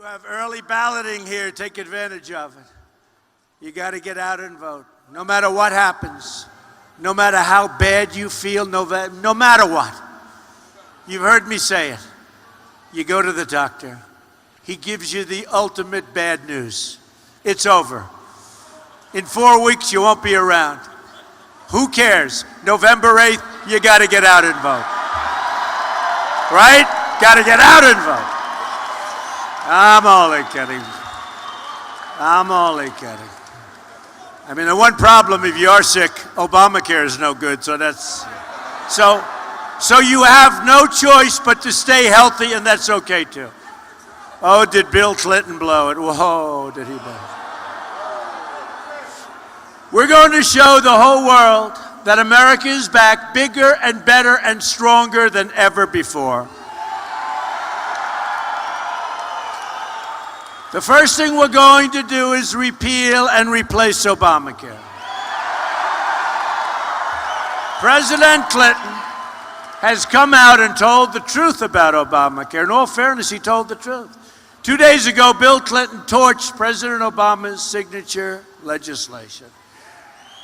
You have early balloting here. Take advantage of it. You got to get out and vote. No matter what happens, no matter how bad you feel, no matter what. You've heard me say it. You go to the doctor. He gives you the ultimate bad news. It's over. In 4 weeks, you won't be around. Who cares? November 8th, you got to get out and vote. Right? Got to get out and vote. I'm only kidding. I'm only kidding. I mean, the one problem, if you are sick, Obamacare is no good, so that's... So you have no choice but to stay healthy, and that's okay, too. Oh, did Bill Clinton blow it? Whoa, did he blow it? We're going to show the whole world that America is back bigger and better and stronger than ever before. The first thing we're going to do is repeal and replace Obamacare. President Clinton has come out and told the truth about Obamacare. In all fairness, he told the truth. 2 days ago, Bill Clinton torched President Obama's signature legislation.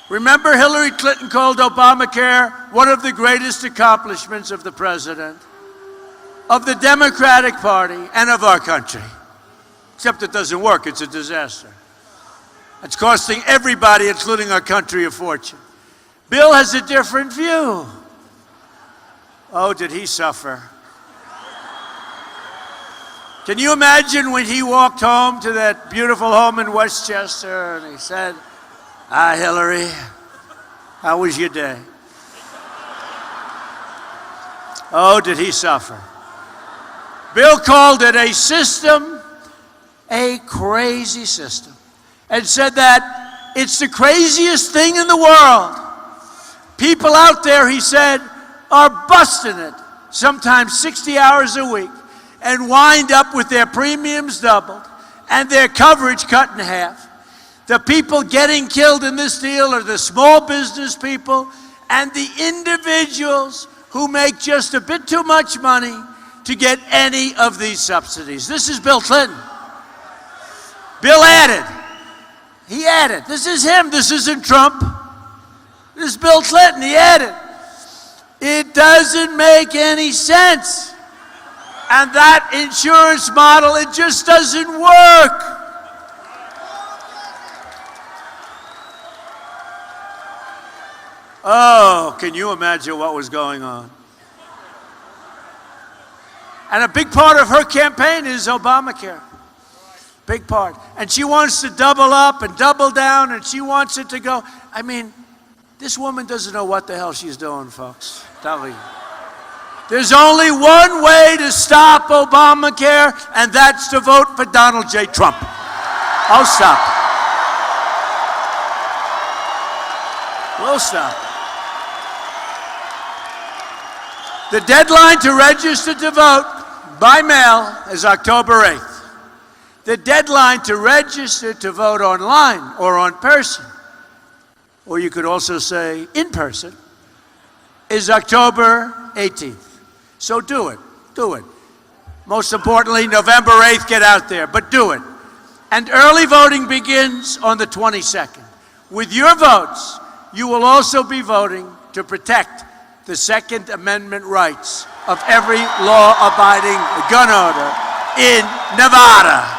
Remember, Hillary Clinton called Obamacare one of the greatest accomplishments of the president, of the Democratic Party, and of our country. Except it doesn't work. It's a disaster. It's costing everybody, including our country, a fortune. Bill has a different view. Oh, did he suffer? Can you imagine when he walked home to that beautiful home in Westchester and he said, "Ah, Hillary, how was your day?" Oh, did he suffer? Bill called it a system, a crazy system, and said that it's the craziest thing in the world. People out there, he said, are busting it, sometimes 60 hours a week, and wind up with their premiums doubled and their coverage cut in half. The people getting killed in this deal are the small business people and the individuals who make just a bit too much money to get any of these subsidies. This is Bill Clinton. Bill added. He added. This is him. This isn't Trump. This is Bill Clinton. He added. It doesn't make any sense. And that insurance model, it just doesn't work. Oh, can you imagine what was going on? And a big part of her campaign is Obamacare. Big part. And she wants to double up and double down, and she wants it to go. I mean, this woman doesn't know what the hell she's doing, folks. Tell you. There's only one way to stop Obamacare, and that's to vote for Donald J. Trump. I'll stop. We'll stop. The deadline to register to vote by mail is October 8th. The deadline to register to vote online or on person, or you could also say in person, is October 18th. So do it. Do it. Most importantly, November 8th, get out there, but do it. And early voting begins on the 22nd. With your votes, you will also be voting to protect the Second Amendment rights of every law-abiding gun owner in Nevada.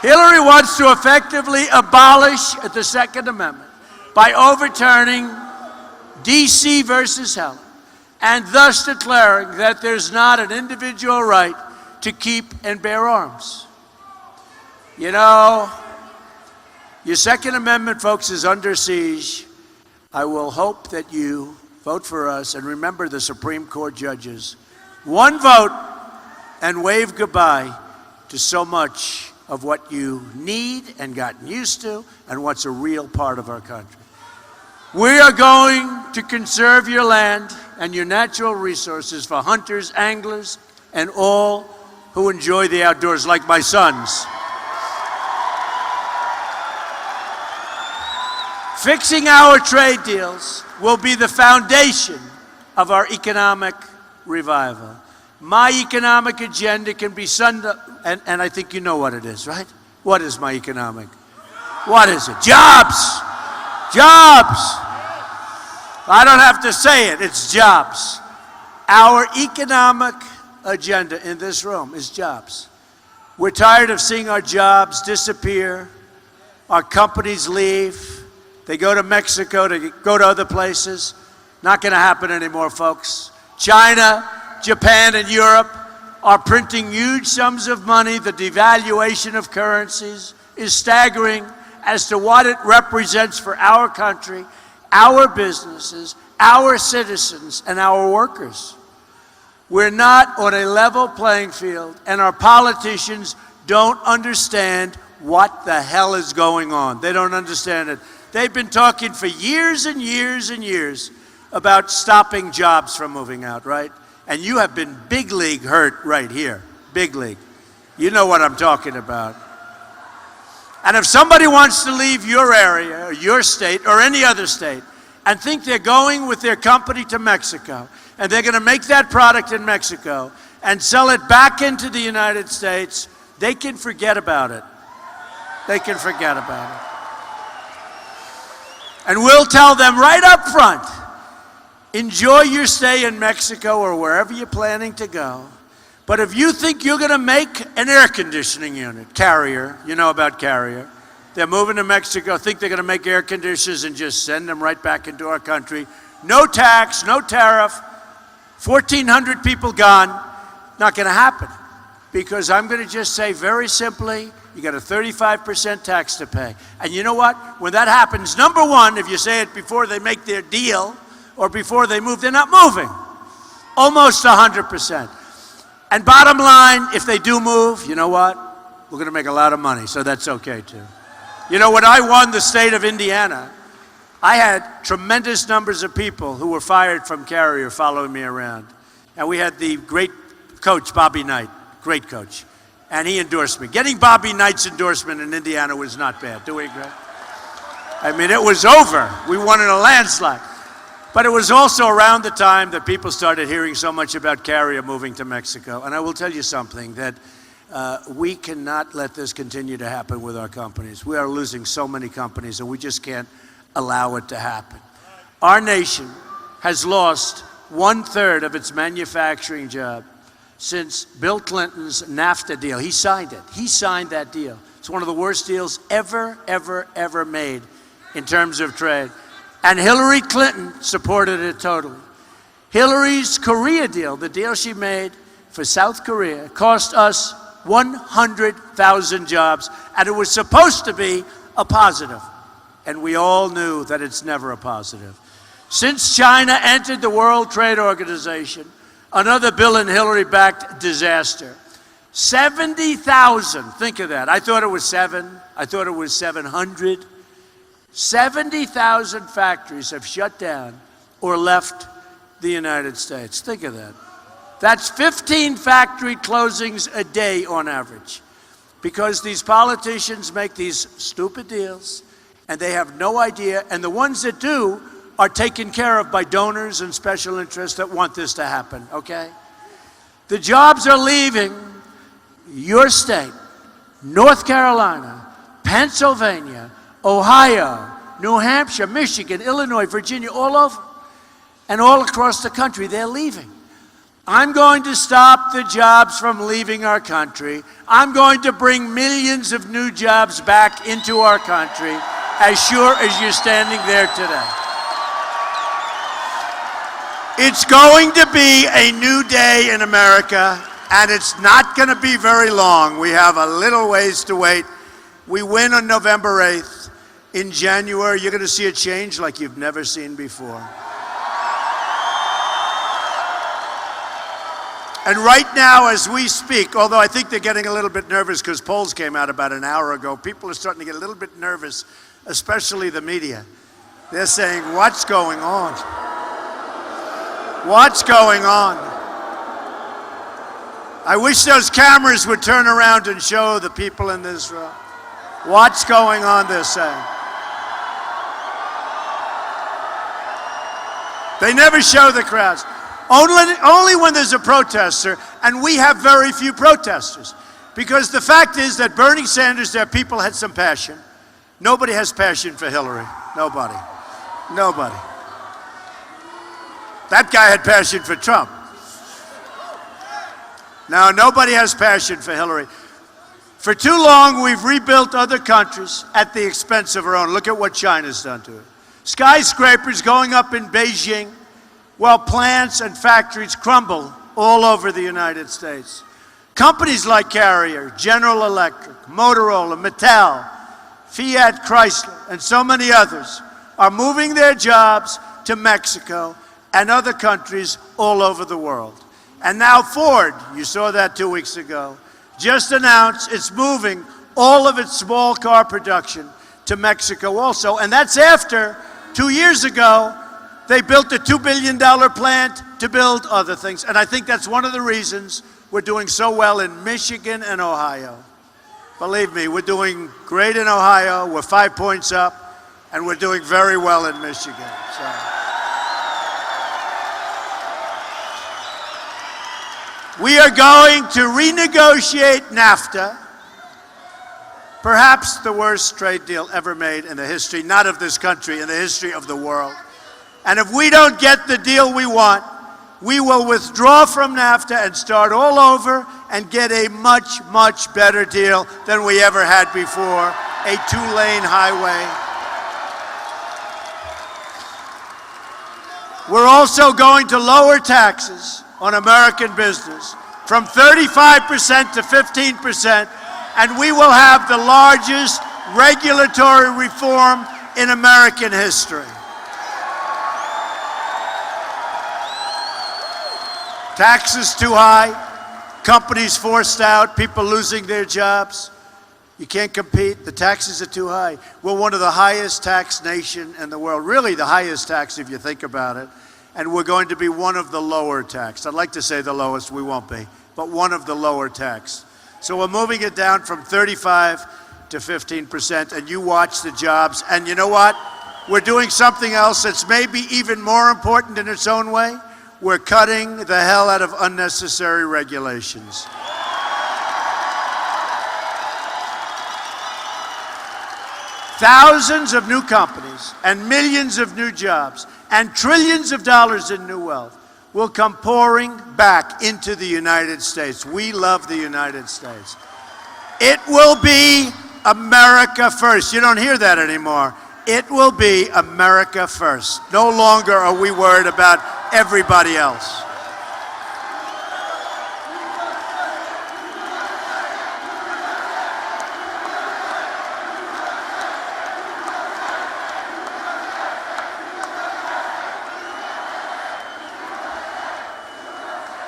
Hillary wants to effectively abolish the Second Amendment by overturning D.C. versus Heller, and thus declaring that there's not an individual right to keep and bear arms. You know, your Second Amendment, folks, is under siege. I will hope that you vote for us and remember the Supreme Court judges. One vote and wave goodbye to so much of what you need and gotten used to and what's a real part of our country. We are going to conserve your land and your natural resources for hunters, anglers, and all who enjoy the outdoors, like my sons. Fixing our trade deals will be the foundation of our economic revival. My economic agenda can be summed up, and I think you know what it is, right? What is my economic? What is it? Jobs! Jobs! I don't have to say it, it's jobs. Our economic agenda in this room is jobs. We're tired of seeing our jobs disappear, our companies leave, they go to Mexico, to go to other places. Not going to happen anymore, folks. China, Japan, and Europe are printing huge sums of money. The devaluation of currencies is staggering as to what it represents for our country, our businesses, our citizens, and our workers. We're not on a level playing field, and our politicians don't understand what the hell is going on. They don't understand it. They've been talking for years and years and years about stopping jobs from moving out, right? And you have been big league hurt right here, big league. You know what I'm talking about. And if somebody wants to leave your area or your state or any other state and think they're going with their company to Mexico and they're going to make that product in Mexico and sell it back into the United States, they can forget about it. They can forget about it. And we'll tell them right up front, enjoy your stay in Mexico or wherever you're planning to go. But if you think you're going to make an air conditioning unit, Carrier, you know about Carrier, they're moving to Mexico, think they're going to make air conditioners and just send them right back into our country. No tax, no tariff, 1,400 people gone. Not going to happen. Because I'm going to just say very simply, you got a 35% tax to pay. And you know what? When that happens, number one, if you say it before they make their deal or before they move, they're not moving. Almost 100%. And bottom line, if they do move, you know what? We're going to make a lot of money, so that's okay too. You know, when I won the state of Indiana, I had tremendous numbers of people who were fired from Carrier following me around. And we had the great coach, Bobby Knight, great coach. And he endorsed me. Getting Bobby Knight's endorsement in Indiana was not bad. Do we agree? I mean, it was over. We won in a landslide. But it was also around the time that people started hearing so much about Carrier moving to Mexico. And I will tell you something, that we cannot let this continue to happen with our companies. We are losing so many companies, and we just can't allow it to happen. Our nation has lost 1/3 of its manufacturing job since Bill Clinton's NAFTA deal. He signed it. He signed that deal. It's one of the worst deals ever made in terms of trade. And Hillary Clinton supported it totally. Hillary's Korea deal, the deal she made for South Korea, cost us 100,000 jobs, and it was supposed to be a positive. And we all knew that it's never a positive. Since China entered the World Trade Organization, another Bill and Hillary-backed disaster. 70,000, think of that. I thought it was 7. I thought it was 700. 70,000 factories have shut down or left the United States. Think of that. That's 15 factory closings a day on average. Because these politicians make these stupid deals and they have no idea, and the ones that do are taken care of by donors and special interests that want this to happen, okay? The jobs are leaving your state, North Carolina, Pennsylvania, Ohio, New Hampshire, Michigan, Illinois, Virginia, all over, and all across the country, they're leaving. I'm going to stop the jobs from leaving our country. I'm going to bring millions of new jobs back into our country, as sure as you're standing there today. It's going to be a new day in America, and it's not going to be very long. We have a little ways to wait. We win on November 8th. In January, you're going to see a change like you've never seen before. And right now, as we speak, although I think they're getting a little bit nervous because polls came out about an hour ago, people are starting to get a little bit nervous, especially the media. They're saying, what's going on? What's going on? I wish those cameras would turn around and show the people in this room. What's going on, they're saying. They never show the crowds. Only when there's a protester, and we have very few protesters. Because the fact is that Bernie Sanders, their people had some passion. Nobody has passion for Hillary. Nobody. Nobody. That guy had passion for Trump. Now, nobody has passion for Hillary. For too long, we've rebuilt other countries at the expense of our own. Look at what China's done to it. Skyscrapers going up in Beijing, while plants and factories crumble all over the United States. Companies like Carrier, General Electric, Motorola, Mattel, Fiat Chrysler, and so many others are moving their jobs to Mexico and other countries all over the world. And now Ford, you saw that 2 weeks ago, just announced it's moving all of its small car production to Mexico also. And that's after 2 years ago, they built a $2 billion plant to build other things. And I think that's one of the reasons we're doing so well in Michigan and Ohio. Believe me, we're doing great in Ohio. We're 5 points up, and we're doing very well in Michigan. So. We are going to renegotiate NAFTA, perhaps the worst trade deal ever made in the history, not of this country, in the history of the world. And if we don't get the deal we want, we will withdraw from NAFTA and start all over and get a much, much better deal than we ever had before, a two-lane highway. We're also going to lower taxes on American business from 35% to 15%, and we will have the largest regulatory reform in American history. Taxes too high, companies forced out, people losing their jobs. You can't compete, the taxes are too high. We're one of the highest taxed nation in the world, really the highest tax if you think about it. And we're going to be one of the lower taxed. I'd like to say the lowest, we won't be, but one of the lower taxed. So we're moving it down from 35 to 15%, and you watch the jobs. And you know what? We're doing something else that's maybe even more important in its own way. We're cutting the hell out of unnecessary regulations. Thousands of new companies and millions of new jobs and trillions of dollars in new wealth will come pouring back into the United States. We love the United States. It will be America first. You don't hear that anymore. It will be America first. No longer are we worried about everybody else.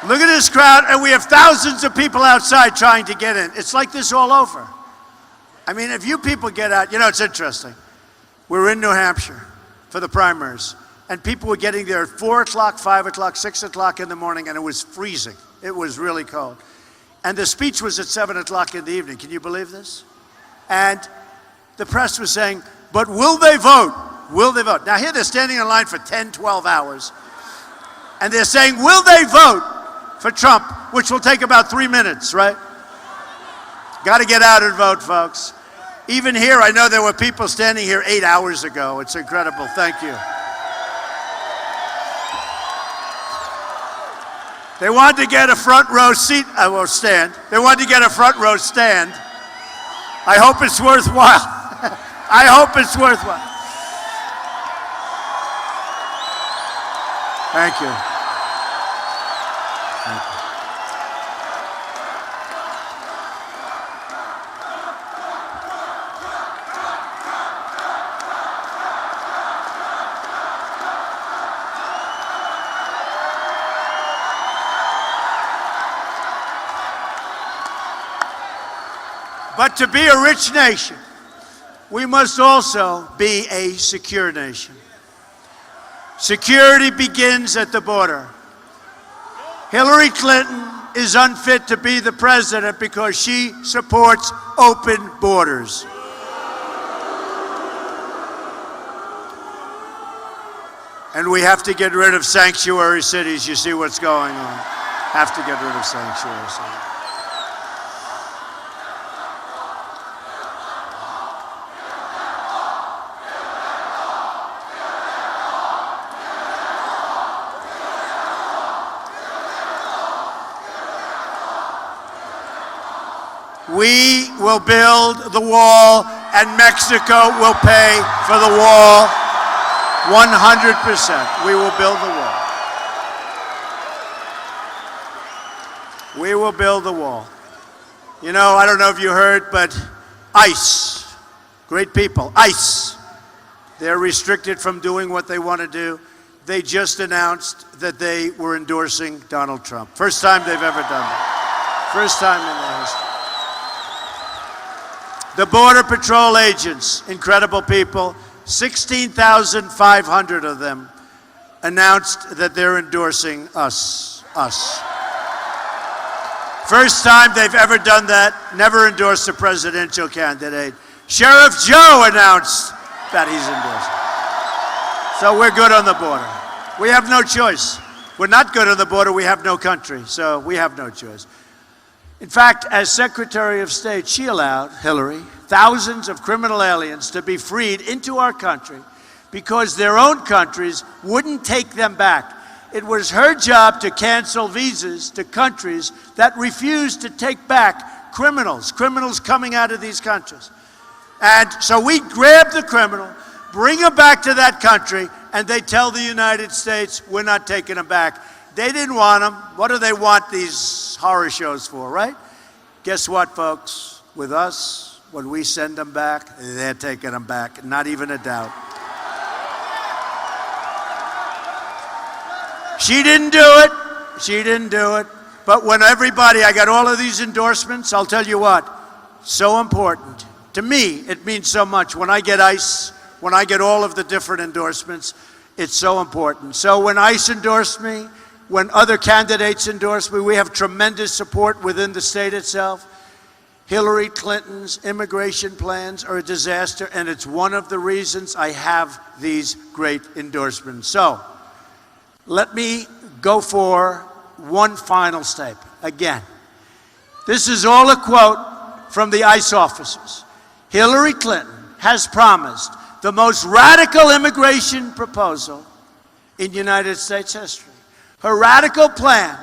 Look at this crowd, and we have thousands of people outside trying to get in. It's like this all over. I mean, if you people get out, you know, it's interesting. We're in New Hampshire for the primaries, and people were getting there at 4 o'clock, 5 o'clock, 6 o'clock in the morning, and it was freezing. It was really cold. And the speech was at 7 o'clock in the evening. Can you believe this? And the press was saying, but will they vote? Will they vote? Now here they're standing in line for 10, 12 hours, and they're saying, will they vote for Trump, which will take about 3 minutes, right? Got to get out and vote, folks. Even here, I know there were people standing here 8 hours ago. It's incredible. Thank you. They wanted to get a front row seat. I will stand. They wanted to get a front row stand. I hope it's worthwhile. I hope it's worthwhile. Thank you. But to be a rich nation, we must also be a secure nation. Security begins at the border. Hillary Clinton is unfit to be the president because she supports open borders. And we have to get rid of sanctuary cities. You see what's going on. Have to get rid of sanctuary cities. We will build the wall, and Mexico will pay for the wall 100%. We will build the wall. We will build the wall. You know, I don't know if you heard, but ICE, great people, ICE, they're restricted from doing what they want to do. They just announced that they were endorsing Donald Trump. First time they've ever done that. First time in their history. The Border Patrol agents, incredible people, 16,500 of them announced that they're endorsing us. First time they've ever done that, never endorsed a presidential candidate. Sheriff Joe announced that he's endorsing. So we're good on the border. We have no choice. We're not good on the border, we have no country, so we have no choice. In fact, as Secretary of State, she allowed, Hillary, thousands of criminal aliens to be freed into our country because their own countries wouldn't take them back. It was her job to cancel visas to countries that refused to take back criminals coming out of these countries. And so we grab the criminal, bring him back to that country, and they tell the United States, we're not taking him back. They didn't want him. What do they want these horror shows for, right? Guess what, folks? With us, when we send them back, they're taking them back. Not even a doubt. She didn't do it. She didn't do it. But when everybody, I got all of these endorsements, I'll tell you what, so important. To me, it means so much. When I get ICE, when I get all of the different endorsements, it's so important. So when ICE endorsed me, when other candidates endorse me, we have tremendous support within the state itself. Hillary Clinton's immigration plans are a disaster, and it's one of the reasons I have these great endorsements. So let me go for one final statement. Again, this is all a quote from the ICE officers. Hillary Clinton has promised the most radical immigration proposal in United States history. Her radical plan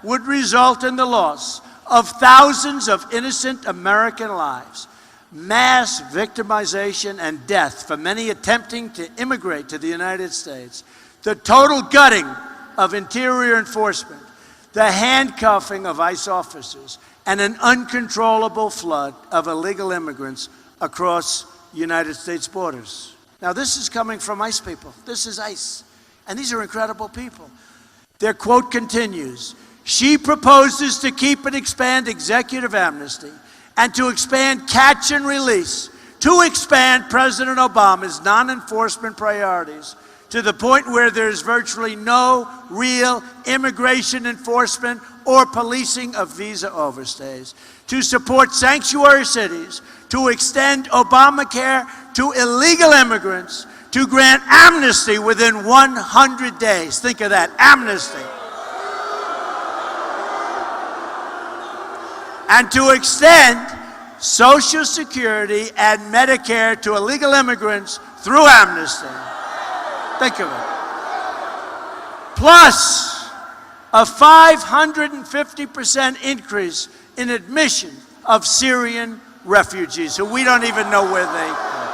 would result in the loss of thousands of innocent American lives, mass victimization and death for many attempting to immigrate to the United States, the total gutting of interior enforcement, the handcuffing of ICE officers, and an uncontrollable flood of illegal immigrants across United States borders. Now, this is coming from ICE people. This is ICE. And these are incredible people. Their quote continues, she proposes to keep and expand executive amnesty and to expand catch and release, to expand President Obama's non-enforcement priorities to the point where there's virtually no real immigration enforcement or policing of visa overstays, to support sanctuary cities, to extend Obamacare to illegal immigrants, to grant amnesty within 100 days. Think of that, amnesty. And to extend Social Security and Medicare to illegal immigrants through amnesty. Think of it. Plus a 550% increase in admission of Syrian refugees who we don't even know where they are.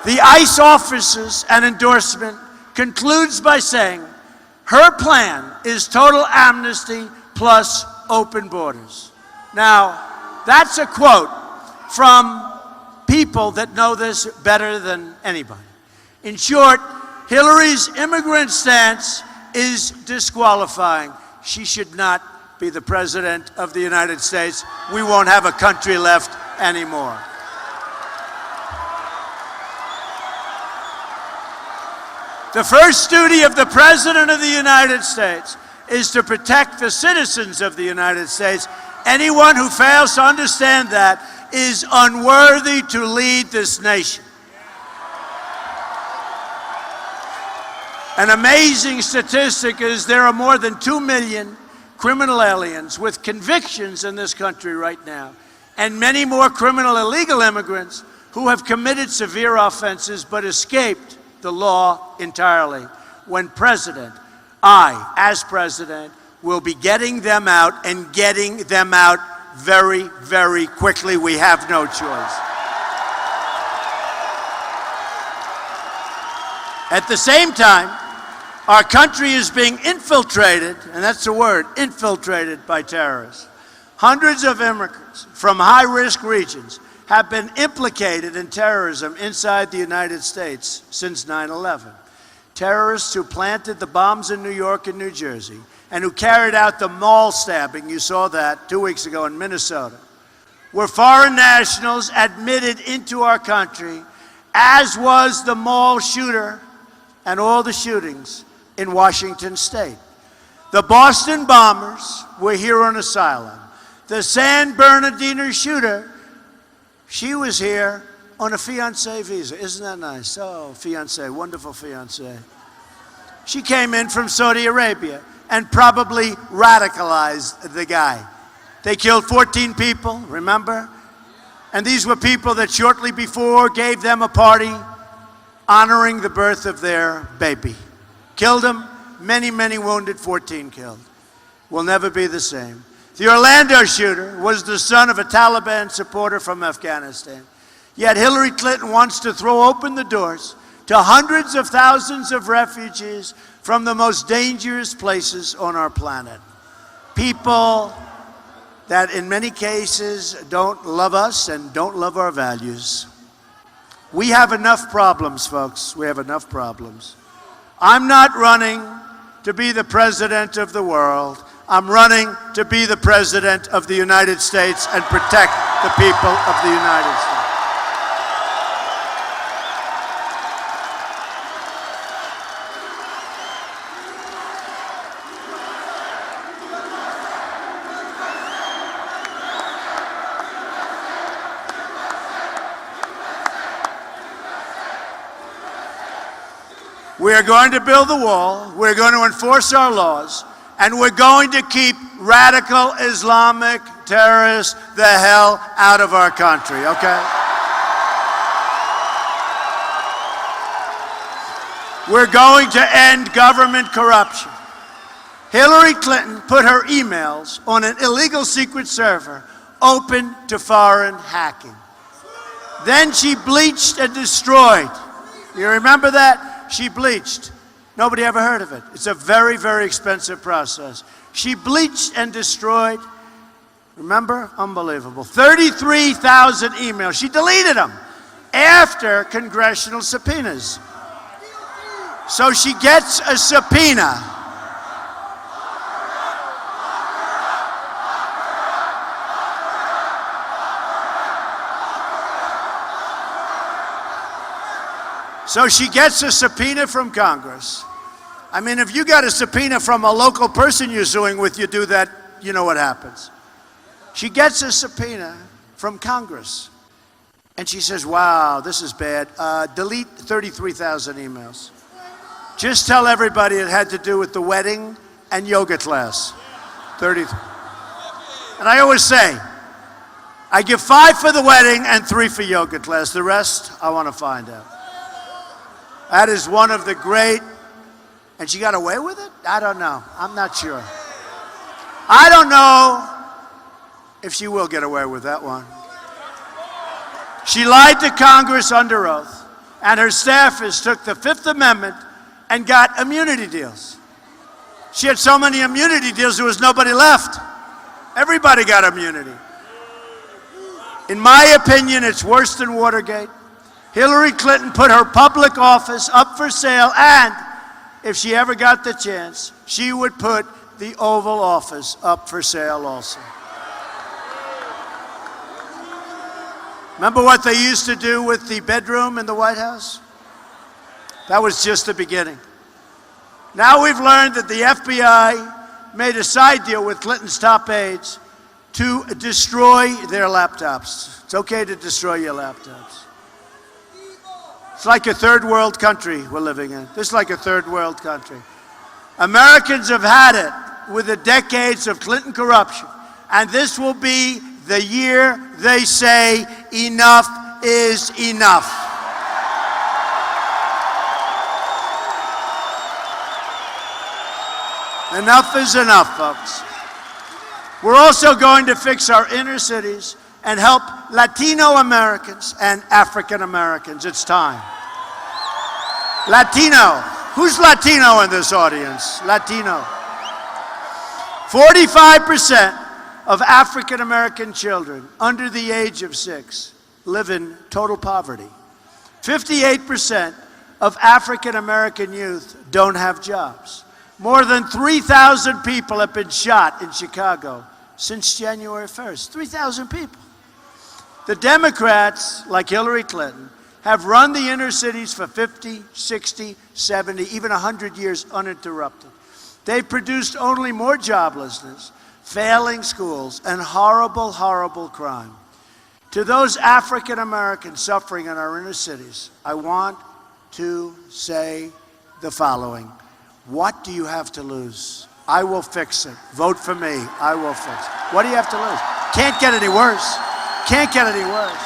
The ICE officers and endorsement concludes by saying her plan is total amnesty plus open borders. Now, that's a quote from people that know this better than anybody. In short, Hillary's immigrant stance is disqualifying. She should not be the president of the United States. We won't have a country left anymore. The first duty of the President of the United States is to protect the citizens of the United States. Anyone who fails to understand that is unworthy to lead this nation. An amazing statistic is there are more than 2 million criminal aliens with convictions in this country right now, and many more criminal illegal immigrants who have committed severe offenses but escaped the law entirely. When president, I, as president, will be getting them out and getting them out very, very quickly. We have no choice. At the same time, our country is being infiltrated, and that's the word, infiltrated by terrorists. Hundreds of immigrants from high-risk regions have been implicated in terrorism inside the United States since 9/11. Terrorists who planted the bombs in New York and New Jersey and who carried out the mall stabbing, you saw that 2 weeks ago in Minnesota, were foreign nationals admitted into our country, as was the mall shooter and all the shootings in Washington State. The Boston bombers were here on asylum. The San Bernardino shooter, she was here on a fiancé visa. Isn't that nice? Oh, fiancé, wonderful fiancé. She came in from Saudi Arabia and probably radicalized the guy. They killed 14 people, remember? And these were people that shortly before gave them a party honoring the birth of their baby. Killed them, many, many wounded, 14 killed. Will never be the same. The Orlando shooter was the son of a Taliban supporter from Afghanistan. Yet Hillary Clinton wants to throw open the doors to hundreds of thousands of refugees from the most dangerous places on our planet. People that in many cases don't love us and don't love our values. We have enough problems, folks. We have enough problems. I'm not running to be the president of the world. I'm running to be the president of the United States and protect the people of the United States. We're going to build the wall, we're going to enforce our laws, and we're going to keep radical Islamic terrorists the hell out of our country, okay? We're going to end government corruption. Hillary Clinton put her emails on an illegal secret server open to foreign hacking. Then she bleached and destroyed. You remember that? She bleached. Nobody ever heard of it. It's a very, very expensive process. She bleached and destroyed, remember? Unbelievable. 33,000 emails. She deleted them after congressional subpoenas. So she gets a subpoena. So she gets a subpoena from Congress. I mean, if you got a subpoena from a local person you're suing with, you do that, you know what happens. She gets a subpoena from Congress. And she says, wow, this is bad. Delete 33,000 emails. Just tell everybody it had to do with the wedding and yoga class. 33. And I always say, I give 5 for the wedding and 3 for yoga class. The rest, I want to find out. That is one of the great, and she got away with it? I don't know. I'm not sure. I don't know if she will get away with that one. She lied to Congress under oath, and her staffers took the Fifth Amendment and got immunity deals. She had so many immunity deals, there was nobody left. Everybody got immunity. In my opinion, it's worse than Watergate. Hillary Clinton put her public office up for sale, and if she ever got the chance, she would put the Oval Office up for sale also. Remember what they used to do with the bedroom in the White House? That was just the beginning. Now we've learned that the FBI made a side deal with Clinton's top aides to destroy their laptops. It's okay to destroy your laptops. It's like a third world country we're living in. This is like a third world country. Americans have had it with the decades of Clinton corruption, and this will be the year they say enough is enough. Enough is enough, folks. We're also going to fix our inner cities and help Latino Americans and African Americans. It's time. Latino. Who's Latino in this audience? Latino. 45% of African American children under the age of 6 live in total poverty. 58% of African American youth don't have jobs. More than 3,000 people have been shot in Chicago since January 1st. 3,000 people. The Democrats, like Hillary Clinton, have run the inner cities for 50, 60, 70, even 100 years uninterrupted. They've produced only more joblessness, failing schools, and horrible, horrible crime. To those African Americans suffering in our inner cities, I want to say the following. What do you have to lose? I will fix it. Vote for me. I will fix it. What do you have to lose? Can't get any worse. Can't get any worse.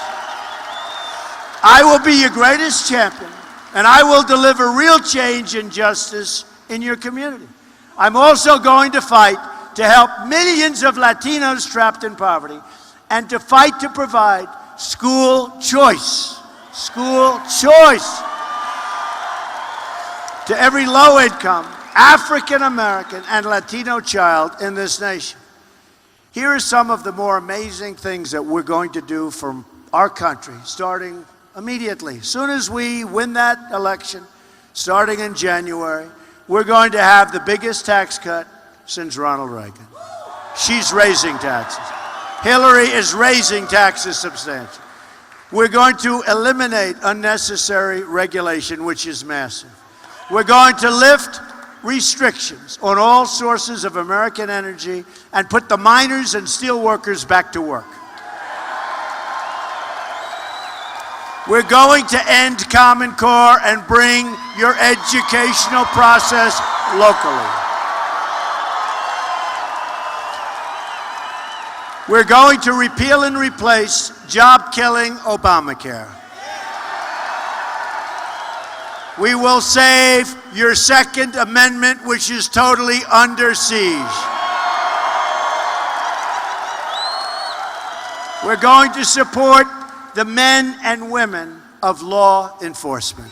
I will be your greatest champion, and I will deliver real change and justice in your community. I'm also going to fight to help millions of Latinos trapped in poverty and to fight to provide school choice. School choice. To every low-income, African-American, and Latino child in this nation. Here are some of the more amazing things that we're going to do for our country, starting immediately. As soon as we win that election, starting in January, we're going to have the biggest tax cut since Ronald Reagan. She's raising taxes. Hillary is raising taxes substantially. We're going to eliminate unnecessary regulation, which is massive. We're going to lift restrictions on all sources of American energy and put the miners and steel workers back to work. We're going to end Common Core and bring your educational process locally. We're going to repeal and replace job-killing Obamacare. We will save your Second Amendment, which is totally under siege. We're going to support the men and women of law enforcement.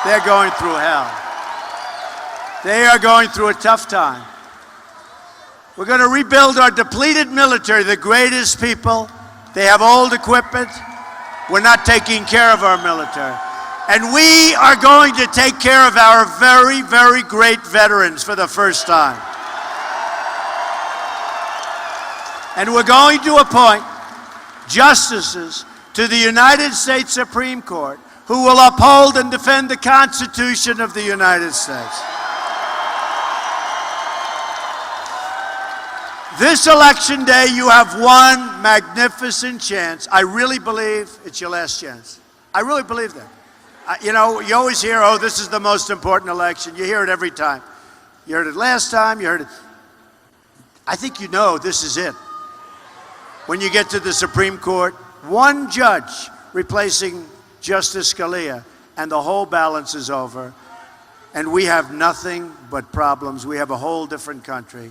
They're going through hell. They are going through a tough time. We're going to rebuild our depleted military, the greatest people. They have old equipment. We're not taking care of our military. And we are going to take care of our very, very great veterans for the first time. And we're going to appoint justices to the United States Supreme Court who will uphold and defend the Constitution of the United States. This election day, you have one magnificent chance. I really believe it's your last chance. I really believe that. You know, you always hear, oh, this is the most important election. You hear it every time. You heard it last time, you heard it. I think you know this is it. When you get to the Supreme Court, one judge replacing Justice Scalia, and the whole balance is over. And we have nothing but problems. We have a whole different country.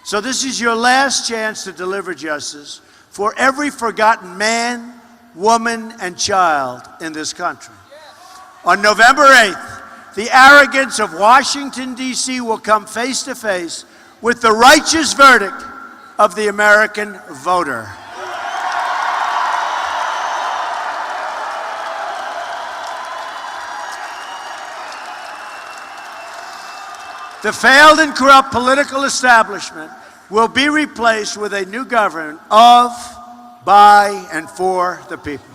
So this is your last chance to deliver justice for every forgotten man, woman, and child in this country. On November 8th, the arrogance of Washington, D.C. will come face to face with the righteous verdict of the American voter. The failed and corrupt political establishment will be replaced with a new government of, by, and for the people.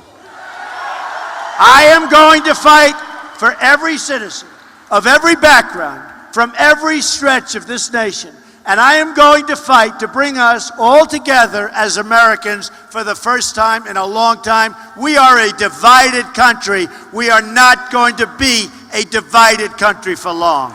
I am going to fight for every citizen of every background, from every stretch of this nation, And I am going to fight to bring us all together as Americans for the first time in a long time. We are a divided country. We are not going to be a divided country for long.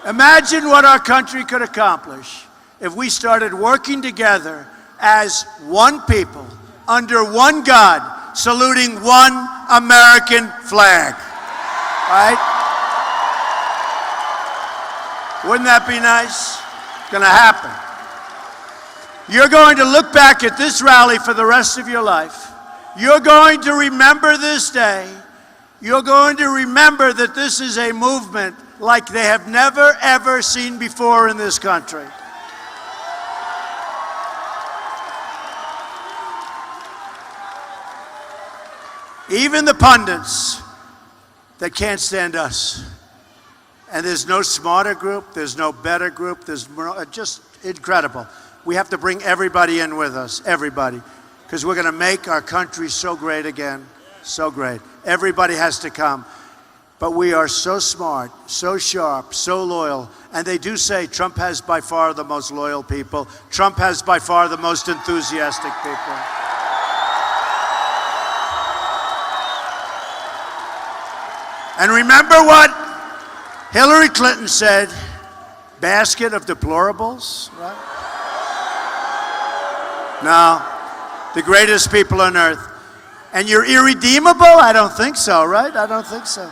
Imagine what our country could accomplish if we started working together as one people, under one God, saluting one American flag. Right? Wouldn't that be nice? It's going to happen. You're going to look back at this rally for the rest of your life. You're going to remember this day. You're going to remember that this is a movement like they have never, ever seen before in this country. Even the pundits that can't stand us. And there's no smarter group, there's no better group, there's more, just incredible. We have to bring everybody in with us, everybody, because we're going to make our country so great again, so great. Everybody has to come. But we are so smart, so sharp, so loyal. And they do say Trump has by far the most loyal people. Trump has by far the most enthusiastic people. And remember what Hillary Clinton said, basket of deplorables, right? No, the greatest people on earth. And you're irredeemable? I don't think so, right? I don't think so.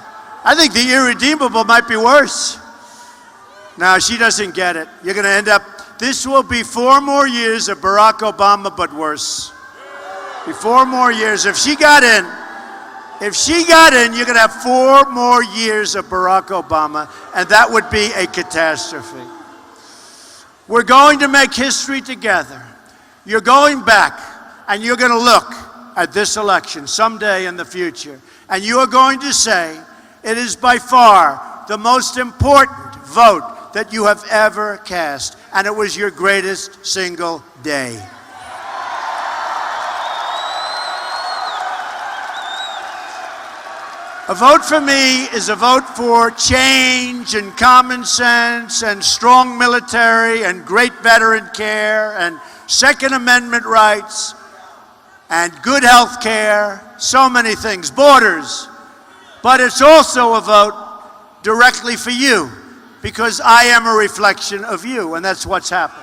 I think the irredeemable might be worse. Now, she doesn't get it. You're going to end up, this will be 4 more years of Barack Obama, but worse. Be 4 more years. If she got in, you're going to have 4 more years of Barack Obama, and that would be a catastrophe. We're going to make history together. You're going back, and you're going to look at this election someday in the future, and you are going to say, it is by far the most important vote that you have ever cast, and it was your greatest single day. A vote for me is a vote for change and common sense and strong military and great veteran care and Second Amendment rights and good health care, so many things, borders. But it's also a vote directly for you, because I am a reflection of you, and that's what's happened.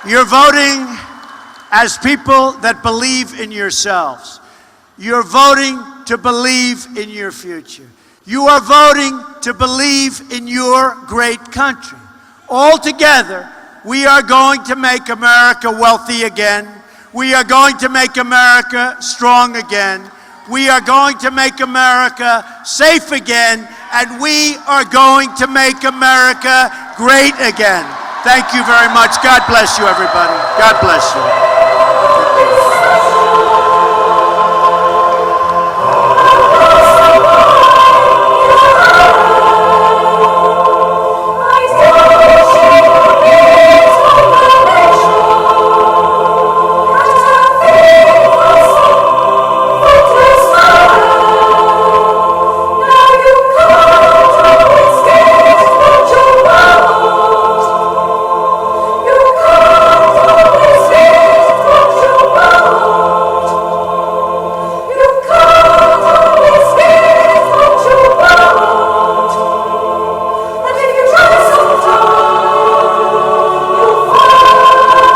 You're voting as people that believe in yourselves. You're voting to believe in your future. You are voting to believe in your great country. All together, we are going to make America wealthy again. We are going to make America strong again. We are going to make America safe again. And we are going to make America great again. Thank you very much. God bless you, everybody. God bless you.